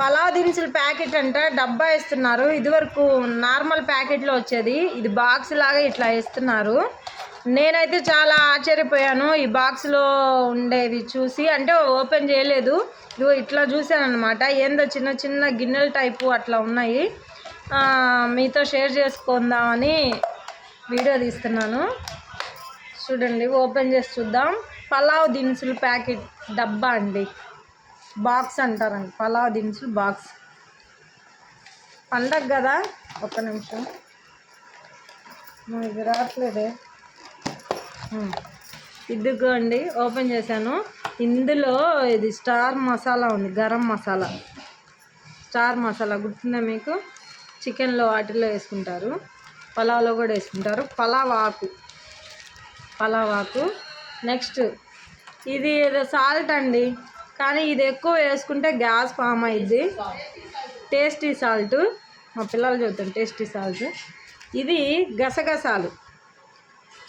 పలావ్ దినుసులు ప్యాకెట్ అంట, డబ్బా ఇస్తున్నారు. ఇదివరకు నార్మల్ ప్యాకెట్లో వచ్చేది, ఇది బాక్స్ లాగా ఇట్లా ఇస్తున్నారు. నేనైతే చాలా ఆశ్చర్యపోయాను ఈ బాక్స్లో ఉండేది చూసి. అంటే ఓపెన్ చేయలేదు, ఇదిగో ఇట్లా చూశాను అనమాట. ఏందో చిన్న చిన్న గిన్నెల టైపు అట్లా ఉన్నాయి. మీతో షేర్ చేసుకుందామని వీడియో తీస్తున్నాను. చూడండి, ఓపెన్ చేసి చూద్దాం. పలావ్ దినుసులు ప్యాకెట్ డబ్బా అండి, బాక్స్ అంటారండి, పలావ్ దినుసులు బాక్స్. పండగ కదా, ఒక్క నిమిషం, ఇది రావట్లేదే. ఇదిగోండి, ఓపెన్ చేశాను. ఇందులో ఇది స్టార్ మసాలా ఉంది, గరం మసాలా. స్టార్ మసాలా గుర్తుందా మీకు? చికెన్లో వాటిల్లో వేసుకుంటారు, పలావ్లో కూడా వేసుకుంటారు. పలావ్ ఆకు. నెక్స్ట్ ఇది ఏదో సాల్ట్ అండి, కానీ ఇది ఎక్కువ వేసుకుంటే గ్యాస్ ఫామ్ అయ్యిద్ది. టేస్టీ సాల్ట్, మా పిల్లలు చెబుతాను టేస్టీ సాల్ట్. ఇది గసగసాలు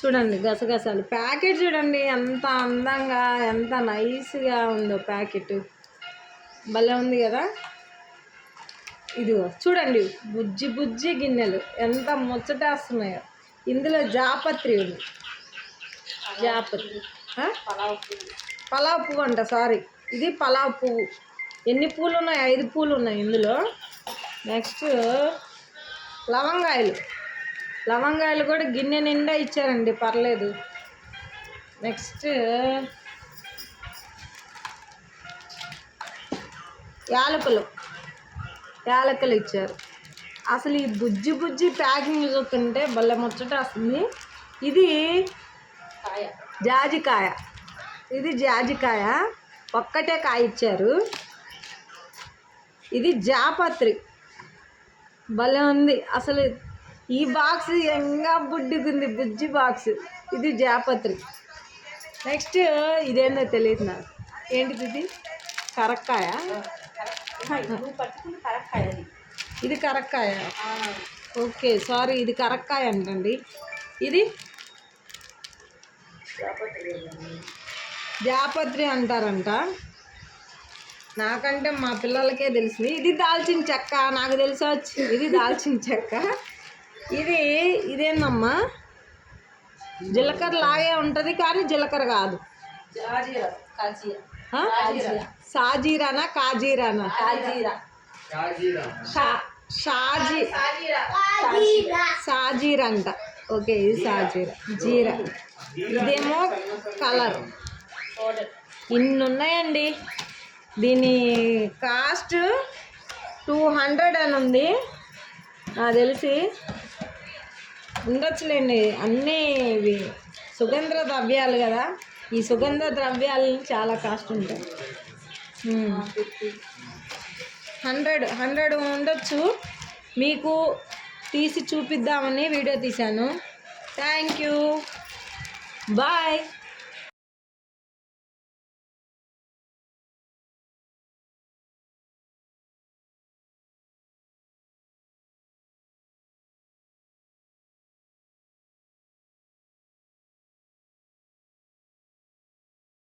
చూడండి, గసగసాలు ప్యాకెట్ చూడండి ఎంత అందంగా, ఎంత నైస్గా ఉందో ప్యాకెట్, భలే ఉంది కదా. ఇదిగో చూడండి, బుజ్జి బుజ్జి గిన్నెలు ఎంత ముచ్చటేస్తున్నాయో. ఇందులో జాపత్రి ఉంది, జాపత్రి పలావ్ పువ్వు అంట, సారీ, ఇది పలావ్ పువ్వు. ఎన్ని పూలు ఉన్నాయి? 5 పూలు ఉన్నాయి ఇందులో. నెక్స్ట్ లవంగాయలు కూడా గిన్నె నిండా ఇచ్చారండి, పర్లేదు. నెక్స్ట్ యాలకులు ఇచ్చారు. అసలు ఈ బుజ్జి బుజ్జి ప్యాకింగ్ చూస్తుంటే భలే ముచ్చట వస్తుంది. ఇది జాజికాయ, ఒక్కటే కాయ ఇచ్చారు. ఇది జాపత్రి, భలే ఉంది అసలు. ఈ బాక్స్ ఎంగా బుడ్డిగుంది, బుజ్జి బాక్స్. ఇది జాపత్రి. నెక్స్ట్ ఇదేందో తెలియదు నాకు, ఏంటిది? ఇది కరక్కాయ. ఇది కరక్కాయ, ఓకే, సారీ, ఇది కరక్కాయ అంటండి. ఇది జాపత్రి అంటారంట, నాకంటే మా పిల్లలకే తెలిసింది. ఇది దాల్చిన చెక్క, నాకు తెలిసి వచ్చింది, ఇది దాల్చిన చెక్క. ఇదేందమ్మా, జీలకర్ర లాగే ఉంటుంది కానీ జీలకర్ర కాదు. సాజీరానా కాజీరానా? సాజీరా అంట, ఓకే, ఇది జీరా. ఇదేమో కలర్. ఇన్ని ఉన్నాయండి. దీని కాస్ట్ 200 అని ఉంది, నాకు తెలిసి ఉండొచ్చులేండి. అన్నీ ఇవి సుగంధ ద్రవ్యాలు కదా, ఈ సుగంధ ద్రవ్యాలు చాలా కాస్ట్ ఉంటాయి. 100 ఉండొచ్చు. మీకు తీసి చూపిద్దామని వీడియో తీశాను. Thank you, bye.